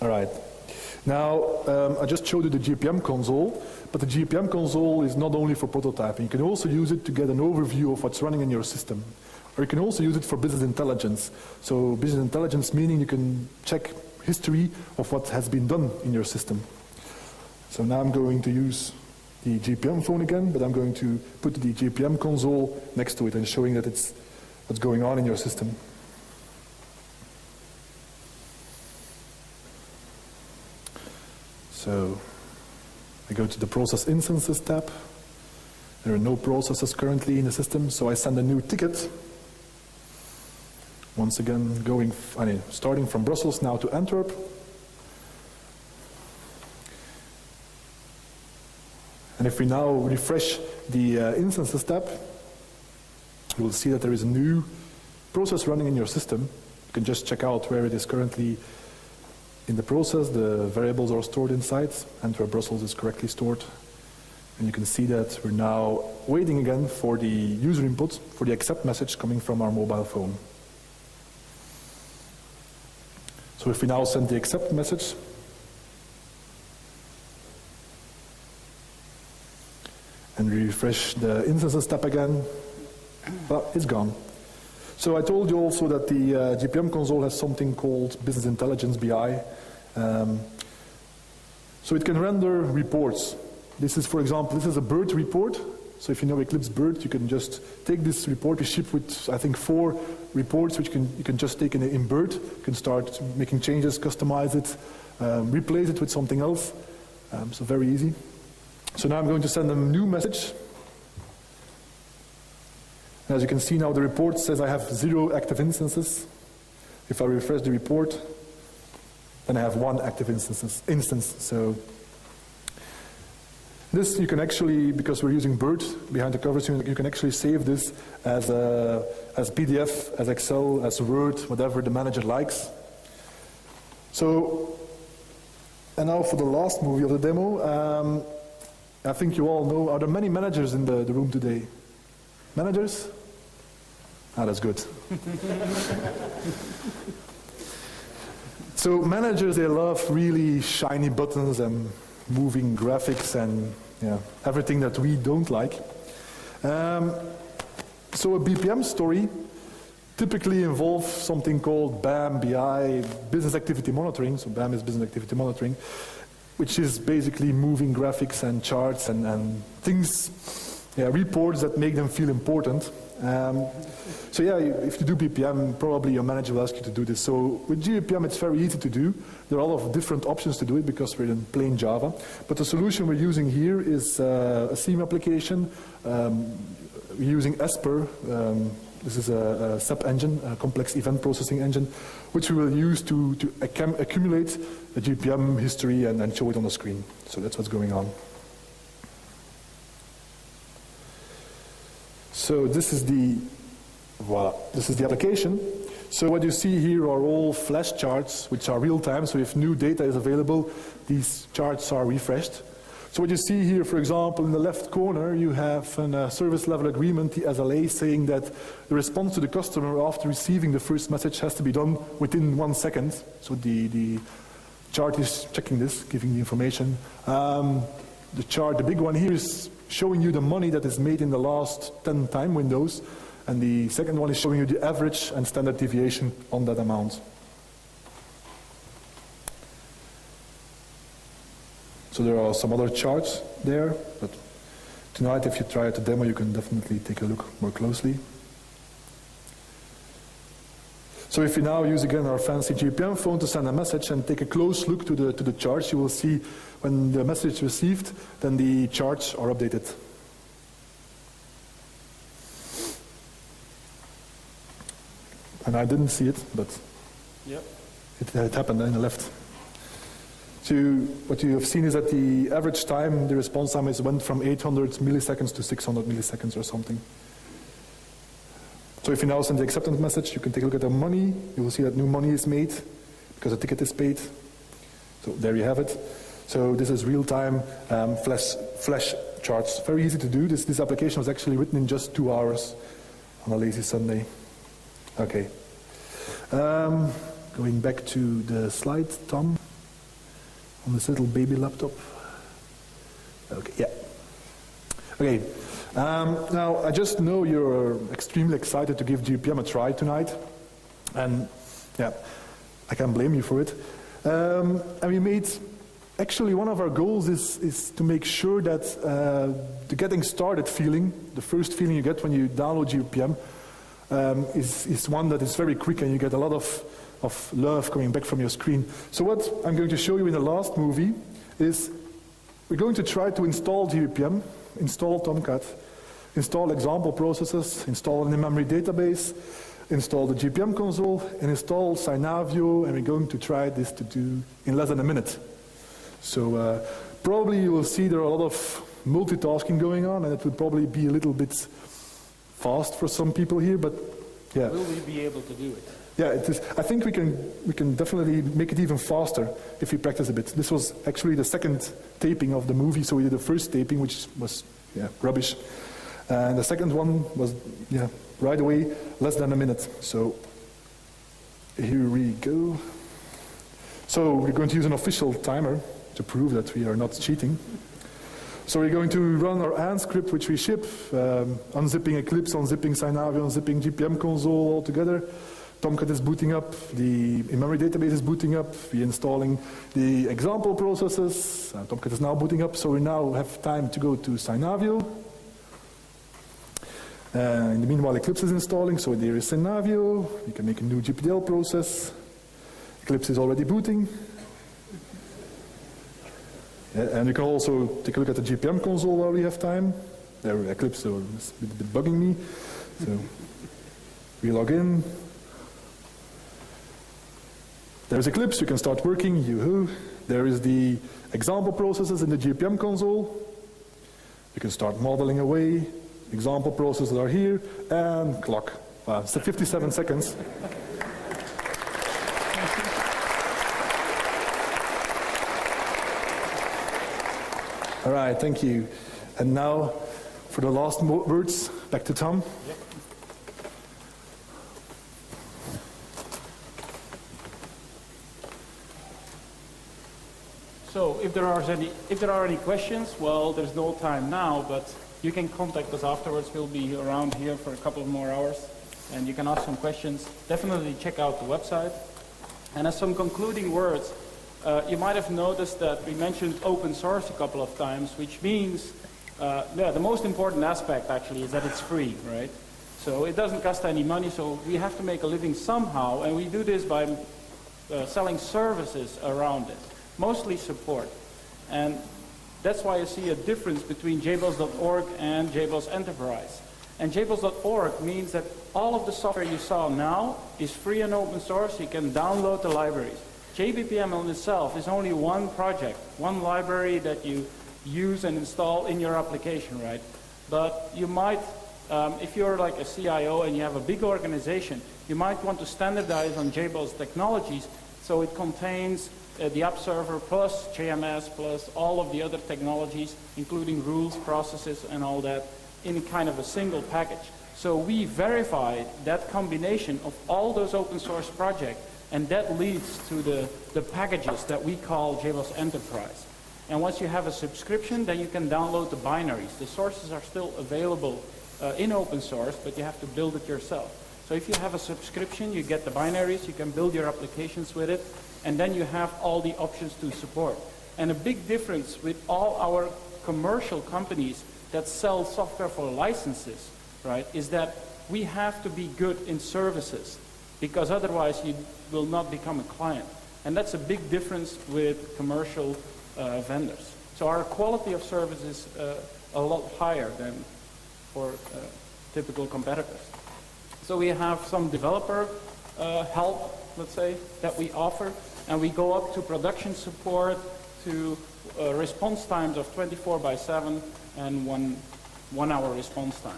All right. Now, I just showed you the JPM console, but the JPM console is not only for prototyping. You can also use it to get an overview of what's running in your system. Or you can also use it for business intelligence. So business intelligence meaning you can check history of what has been done in your system. So now I'm going to use the JPM phone again, but I'm going to put the JPM console next to it and showing that it's what's going on in your system. So I go to the Process Instances tab. There are no processes currently in the system, so I send a new ticket. Once again, starting from Brussels now to Antwerp. And if we now refresh the Instances tab, you will see that there is a new process running in your system. You can just check out where it is currently in the process. The variables are stored inside, and where Brussels is correctly stored. And you can see that we're now waiting again for the user input, for the accept message coming from our mobile phone. So if we now send the accept message, and refresh the Instances tab again, well, it's gone. So I told you also that the JPM console has something called Business Intelligence BI. So it can render reports. This is, for example, this is a bird report. So if you know Eclipse Bird, you can just take this report. We ship with, I think, 4 reports, which you can just take in Bird. You can start making changes, customize it, replace it with something else. So very easy. So now I'm going to send them a new message. As you can see now, the report says I have 0 active instances. If I refresh the report, then I have 1 active instance. So this you can actually, because we're using Bird behind the covers, you can actually save this as PDF, as Excel, as Word, whatever the manager likes. So, and now for the last movie of the demo, I think you all know, are there many managers in the room today? Managers? Ah, that's good. So managers, they love really shiny buttons and moving graphics and everything that we don't like. So a BPM story typically involves something called BAM, BI, Business Activity Monitoring. So BAM is Business Activity Monitoring, which is basically moving graphics and charts and things, reports that make them feel important. So if you do BPM, probably your manager will ask you to do this. So with jBPM, it's very easy to do. There are a lot of different options to do it because we're in plain Java. But the solution we're using here is a SIEM application. We're using Esper. This is a SAP engine, a complex event processing engine, which we will use to accumulate the JPM history and show it on the screen. So that's what's going on. So this is the application. So what you see here are all flash charts, which are real time. So if new data is available, these charts are refreshed. So what you see here, for example, in the left corner, you have a service level agreement, the SLA, saying that the response to the customer after receiving the first message has to be done within 1 second. So the chart is checking this, giving the information. The chart, the big one here, is showing you the money that is made in the last 10 time windows. And the second one is showing you the average and standard deviation on that amount. So there are some other charts there, but tonight if you try the demo, you can definitely take a look more closely. So if we now use again our fancy JPM phone to send a message and take a close look to the charts, you will see when the message is received, then the charts are updated. And I didn't see it, but yep. It happened in the left. So what you have seen is that the average time, the response time went from 800 milliseconds to 600 milliseconds or something. So if you now send the acceptance message, you can take a look at the money. You will see that new money is made because the ticket is paid. So there you have it. So this is real-time flash charts. Very easy to do. This application was actually written in just 2 hours on a lazy Sunday. Okay. Going back to the slide, Tom. on this little baby laptop. Okay, yeah. Okay, now I just know you're extremely excited to give jBPM a try tonight, and yeah, I can't blame you for it. And we made, actually one of our goals is to make sure that the getting started feeling, the first feeling you get when you download jBPM, is one that is very quick and you get a lot of love coming back from your screen. So what I'm going to show you in the last movie is we're going to try to install jBPM, install Tomcat, install example processes, install an in-memory database, install the JBPM console, and install Synavio, and we're going to try this to do in less than a minute. So probably you will see there are a lot of multitasking going on, and it would probably be a little bit fast for some people here, but yeah. Will we be able to do it? Yeah, it is. I think we can definitely make it even faster if we practice a bit. This was actually the second taping of the movie, so we did the first taping, which was rubbish, and the second one was right away, less than a minute. So here we go. So we're going to use an official timer to prove that we are not cheating. So we're going to run our AND script, which we ship, unzipping Eclipse, unzipping Synavio, unzipping JBPM console all together. Tomcat is booting up, the in-memory database is booting up, we're installing the example processes, Tomcat is now booting up, so we now have time to go to Synavio. In the meanwhile, Eclipse is installing, so there is Synavio, we can make a new GPDL process. Eclipse is already booting. And you can also take a look at the JBPM console while we have time. There, Eclipse is a bit bugging me. So we log in. There's Eclipse, we can start working, yoo-hoo. There is the example processes in the JBPM console. You can start modeling away. Example processes are here, and clock. Wow, it's 57 seconds. All right, thank you. And now, for the last words, back to Tom. Yep. So, if there are any questions, well, there's no time now, but you can contact us afterwards. We'll be around here for a couple of more hours, and you can ask some questions. Definitely check out the website. And as some concluding words, you might have noticed that we mentioned open source a couple of times, which means, the most important aspect actually is that it's free, right? So it doesn't cost any money, so we have to make a living somehow, and we do this by selling services around it, mostly support. And that's why you see a difference between jboss.org and Jboss Enterprise. And jboss.org means that all of the software you saw now is free and open source. You can download the libraries. jBPM in itself is only one project, one library that you use and install in your application, right? But you might, if you're like a CIO and you have a big organization, you might want to standardize on JBoss technologies so it contains the app server plus JMS plus all of the other technologies, including rules, processes, and all that in kind of a single package. So we verify that combination of all those open source projects, and that leads to the packages that we call Jboss Enterprise. And once you have a subscription, then you can download the binaries. The sources are still available in open source, but you have to build it yourself. So if you have a subscription, you get the binaries, you can build your applications with it, and then you have all the options to support. And a big difference with all our commercial companies that sell software for licenses, right, is that we have to be good in services, because otherwise you will not become a client. And that's a big difference with commercial vendors. So our quality of service is a lot higher than for typical competitors. So we have some developer help, let's say, that we offer, and we go up to production support, to response times of 24/7 and one hour response time.